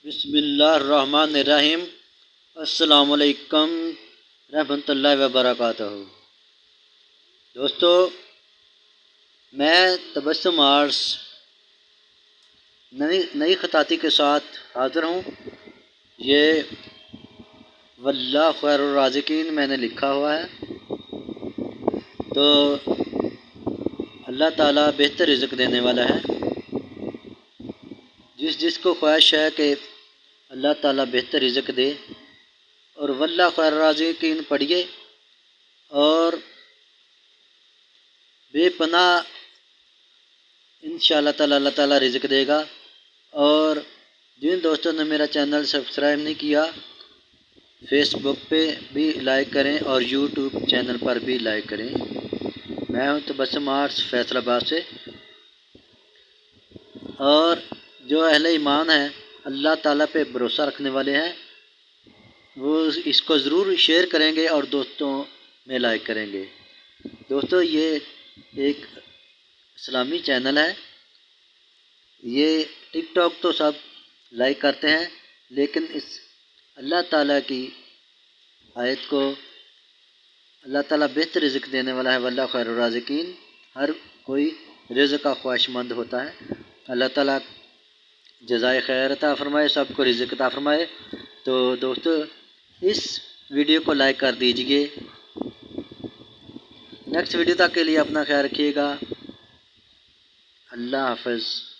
بسم اللہ الرحمن الرحیم۔ السلام علیکم رحمۃ اللہ وبرکاتہ۔ دوستو، میں تبسم آرٹس نئی خطاطی کے ساتھ حاضر ہوں۔ یہ واللہ خیر الرازقین میں نے لکھا ہوا ہے، تو اللہ تعالیٰ بہتر رزق دینے والا ہے۔ جس کو خواہش ہے کہ اللہ تعالیٰ بہتر رزق دے، اور واللہ خیر الرازقین پڑھیے اور بے پناہ انشاءاللہ تعالیٰ اللہ تعالیٰ رزق دے گا۔ اور جن دوستوں نے میرا چینل سبسکرائب نہیں کیا، فیس بک پہ بھی لائک کریں اور یوٹیوب چینل پر بھی لائک کریں۔ میں ہوں تبسم آرٹس فیصل آباد سے، اور جو اہل ایمان ہیں، اللہ تعالیٰ پہ بھروسہ رکھنے والے ہیں، وہ اس کو ضرور شیئر کریں گے اور دوستوں میں لائک کریں گے۔ دوستو، یہ ایک اسلامی چینل ہے۔ یہ ٹک ٹاک تو سب لائک کرتے ہیں، لیکن اس اللہ تعالیٰ کی آیت کو اللہ تعالیٰ بہتر رزق دینے والا ہے۔ واللہ خیر الرازقین، ہر کوئی رزق کا خواہش مند ہوتا ہے۔ اللہ تعالیٰ جزائے خیر عطا فرمائے، سب کو رزق عطا فرمائے۔ تو دوستو، اس ویڈیو کو لائک کر دیجئے۔ نیکسٹ ویڈیو تک کے لیے اپنا خیال رکھیے گا۔ اللہ حافظ۔